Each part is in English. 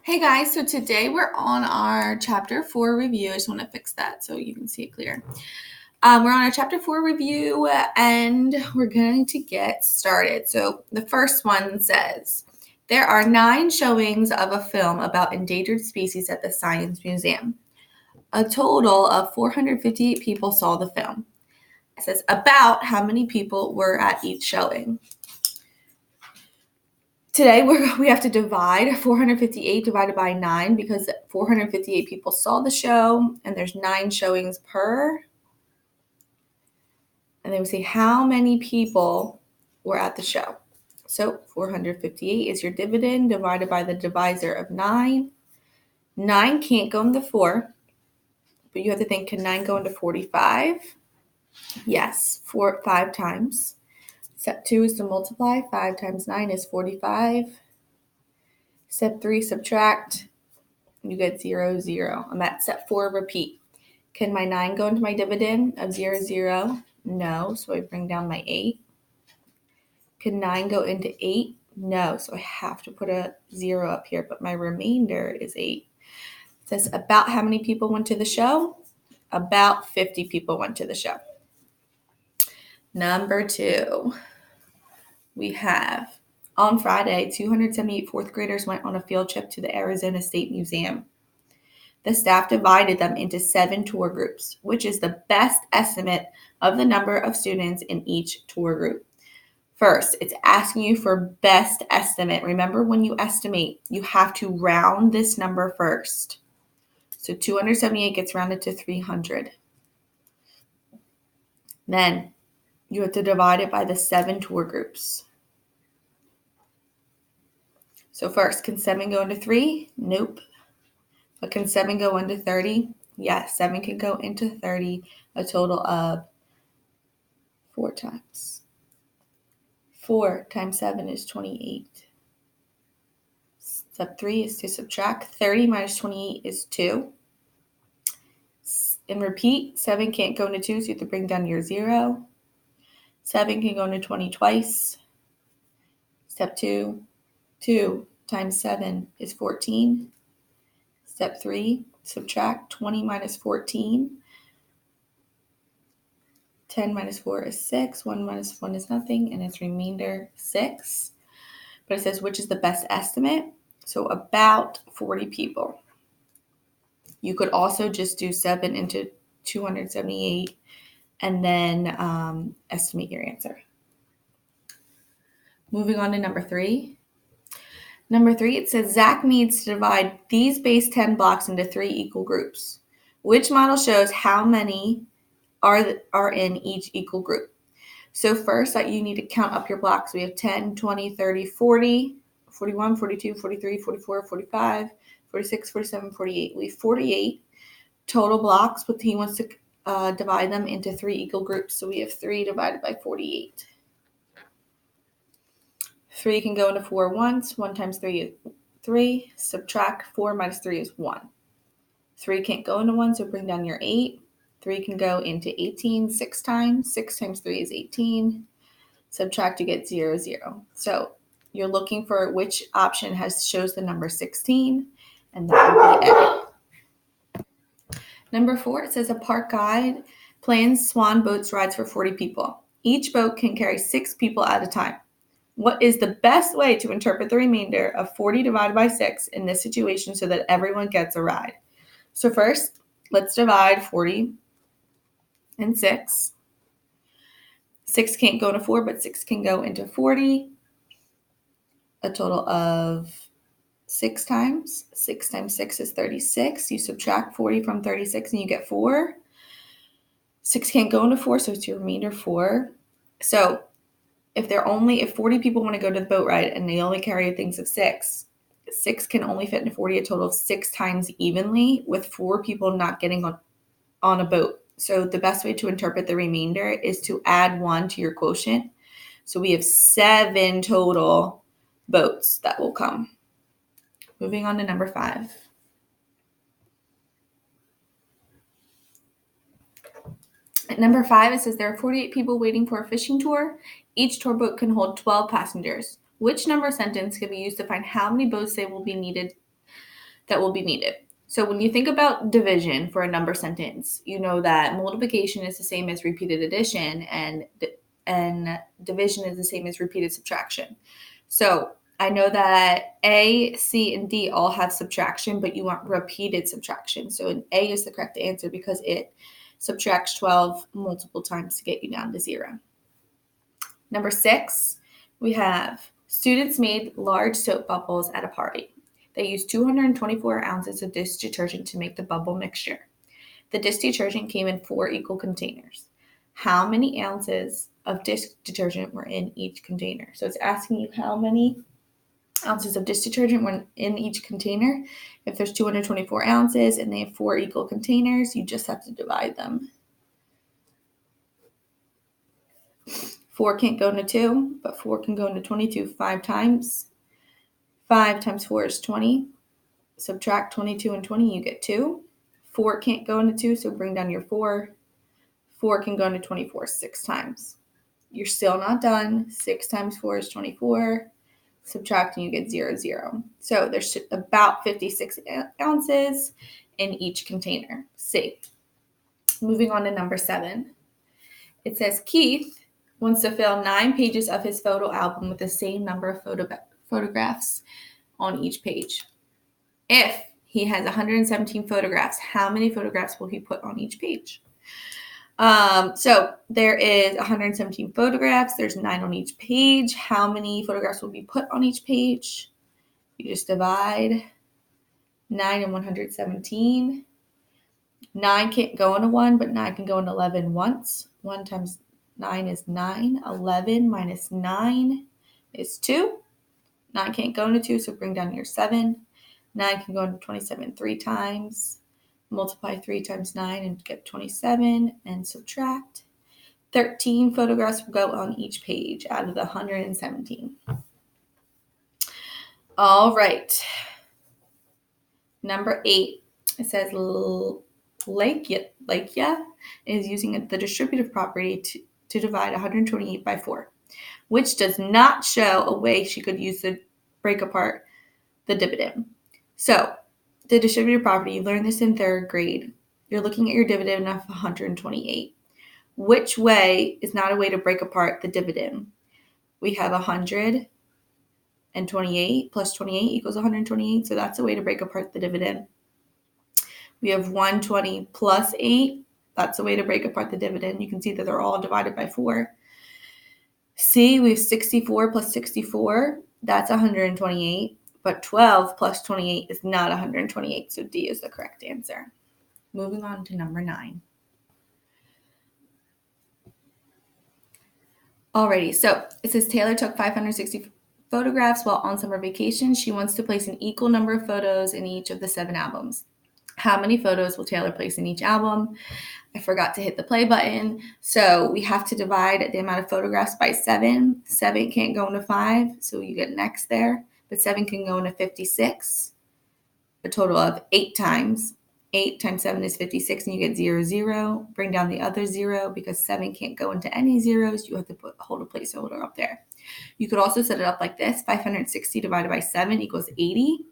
Hey guys, so today we're on our chapter 4 review. I just want to fix that so you can see it clear. We're on our chapter 4 review and we're going to get started. So the first one says, there are 9 showings of a film about endangered species at the Science Museum. A total of 458 people saw the film. It says about how many people were at each showing. Today we have to divide 458 divided by 9 because 458 people saw the show and there's 9 showings per. And then we say how many people were at the show. So 458 is your dividend divided by the divisor of 9. 9 can't go into 4, but you have to think, can 9 go into 45? Yes, 5 times. Step 2 is to multiply. 5 times 9 is 45. Step 3, subtract. You get 0, 0. I'm at step 4, repeat. Can my 9 go into my dividend of 0, 0? No, so I bring down my 8. Can 9 go into 8? No, so I have to put a 0 up here, but my remainder is 8. It says about how many people went to the show? About 50 people went to the show. Number 2, we have on Friday, 278 fourth graders went on a field trip to the Arizona State Museum. The staff divided them into 7 tour groups, which is the best estimate of the number of students in each tour group. First, it's asking you for best estimate. Remember, when you estimate, you have to round this number first. So 278 gets rounded to 300. Then you have to divide it by the 7 tour groups. So first, can 7 go into 3? Nope. But can 7 go into 30? Yes, 7 can go into 30, a total of 4 times. 4 times 7 is 28. Step 3 is to subtract. 30 minus 28 is 2. And repeat, 7 can't go into 2, so you have to bring down your 0. 7 can go into 20 twice. Step 2, 2 times 7 is 14. Step 3, subtract. 20 minus 14. 10 minus 4 is 6. 1 minus 1 is nothing, and its remainder 6. But it says which is the best estimate. So about 40 people. You could also just do 7 into 278 and then estimate your answer. Moving on to number 3. Number 3, it says Zach needs to divide these base 10 blocks into 3 equal groups. Which model shows how many are in each equal group? So first, you need to count up your blocks. We have 10, 20, 30, 40, 41, 42, 43, 44, 45, 46, 47, 48. We have 48 total blocks, but he wants to divide them into 3 equal groups. So we have 3 divided by 48. 3 can go into 4 once. 1 times 3 is 3. Subtract 4 minus 3 is 1. 3 can't go into 1, so bring down your 8. 3 can go into 18 6 times. 6 times 3 is 18. Subtract, you get 0, 0. So you're looking for which option shows the number 16, and that would be A. Number 4, it says a park guide plans swan boats rides for 40 people. Each boat can carry 6 people at a time. What is the best way to interpret the remainder of 40 divided by 6 in this situation so that everyone gets a ride? So first, let's divide 40 and 6. 6 can't go into 4, but 6 can go into 40. A total of 6 times. 6 times 6 is 36. You subtract 40 from 36 and you get 4. 6 can't go into 4, so it's your remainder 4. So if 40 people want to go to the boat ride and they only carry things of 6, 6 can only fit into 40 a total of 6 times evenly, with 4 people not getting on a boat. So the best way to interpret the remainder is to add 1 to your quotient. So we have 7 total boats that will come. Moving on to number 5. At number 5, it says there are 48 people waiting for a fishing tour. Each tour boat can hold 12 passengers. Which number sentence can be used to find how many boats they will be needed that will be needed. So when you think about division for a number sentence, you know that multiplication is the same as repeated addition, and division is the same as repeated subtraction. So I know that A, C, and D all have subtraction, but you want repeated subtraction. So an A is the correct answer because it subtracts 12 multiple times to get you down to 0. Number 6, we have students made large soap bubbles at a party. They used 224 ounces of dish detergent to make the bubble mixture. The dish detergent came in 4 equal containers. How many ounces of dish detergent were in each container? So it's asking you how many ounces of dish detergent were in each container. If there's 224 ounces and they have 4 equal containers, you just have to divide them. 4 can't go into 2, but 4 can go into 22 5 times. 5 times 4 is 20. Subtract 22 and 20, you get 2. 4 can't go into 2, so bring down your 4. 4 can go into 24 6 times. You're still not done. 6 times 4 is 24. Subtract and you get 0, 0. So there's about 56 ounces in each container. C. Moving on to number 7. It says Keith wants to fill 9 pages of his photo album with the same number of photographs on each page. If he has 117 photographs, how many photographs will he put on each page? So there is 117 photographs. There's 9 on each page. How many photographs will be put on each page? You just divide 9 and 117. 9 can't go into 1, but 9 can go into 11 once. 1 times 9 is 9. 11 minus 9 is 2. 9 can't go into 2, so bring down your 7. 9 can go into 27 3 times. Multiply 3 times 9 and get 27 and subtract. 13 photographs will go on each page out of the 117. All right. Number 8, it says Lakia is using the distributive property to divide 128 by 4, which does not show a way she could use to break apart the dividend. So the distributive property, you learned this in 3rd grade. You're looking at your dividend of 128. Which way is not a way to break apart the dividend? We have 128 plus 28 equals 128, so that's a way to break apart the dividend. We have 120 plus 8. That's a way to break apart the dividend. You can see that they're all divided by 4. C, we have 64 plus 64. That's 128. But 12 plus 28 is not 128, so D is the correct answer. Moving on to number 9. Alrighty, so it says Taylor took 560 photographs while on summer vacation. She wants to place an equal number of photos in each of the 7 albums. How many photos will Taylor place in each album? I forgot to hit the play button, so we have to divide the amount of photographs by 7. 7 can't go into 5, so you get next there. But 7 can go into 56, a total of 8 times. 8 times 7 is 56, and you get 0, 0. Bring down the other 0 because 7 can't go into any zeros. You have to hold a placeholder up there. You could also set it up like this. 560 divided by 7 equals 80.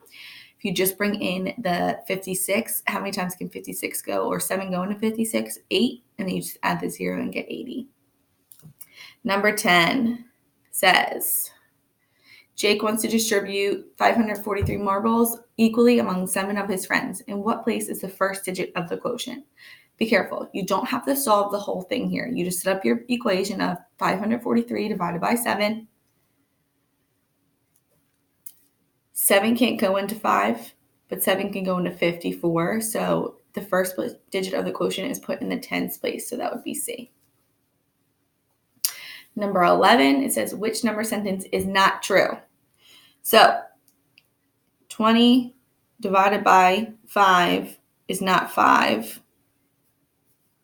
If you just bring in the 56, how many times can 56 go or 7 go into 56? 8, and then you just add the 0 and get 80. Number 10 says Jake wants to distribute 543 marbles equally among 7 of his friends. In what place is the first digit of the quotient? Be careful. You don't have to solve the whole thing here. You just set up your equation of 543 divided by 7. 7 can't go into 5, but 7 can go into 54. So the first digit of the quotient is put in the tens place, so that would be C. Number 11, it says which number sentence is not true? So 20 divided by 5 is not 5.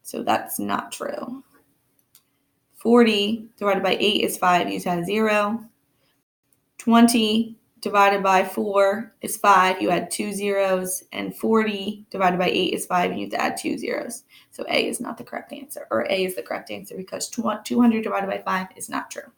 So that's not true. 40 divided by 8 is 5. You just add 0. 20 divided by 4 is 5. You add 2 zeros. And 40 divided by 8 is 5. And you have to add 2 zeros. So A is not the correct answer. Or A is the correct answer because 200 divided by 5 is not true.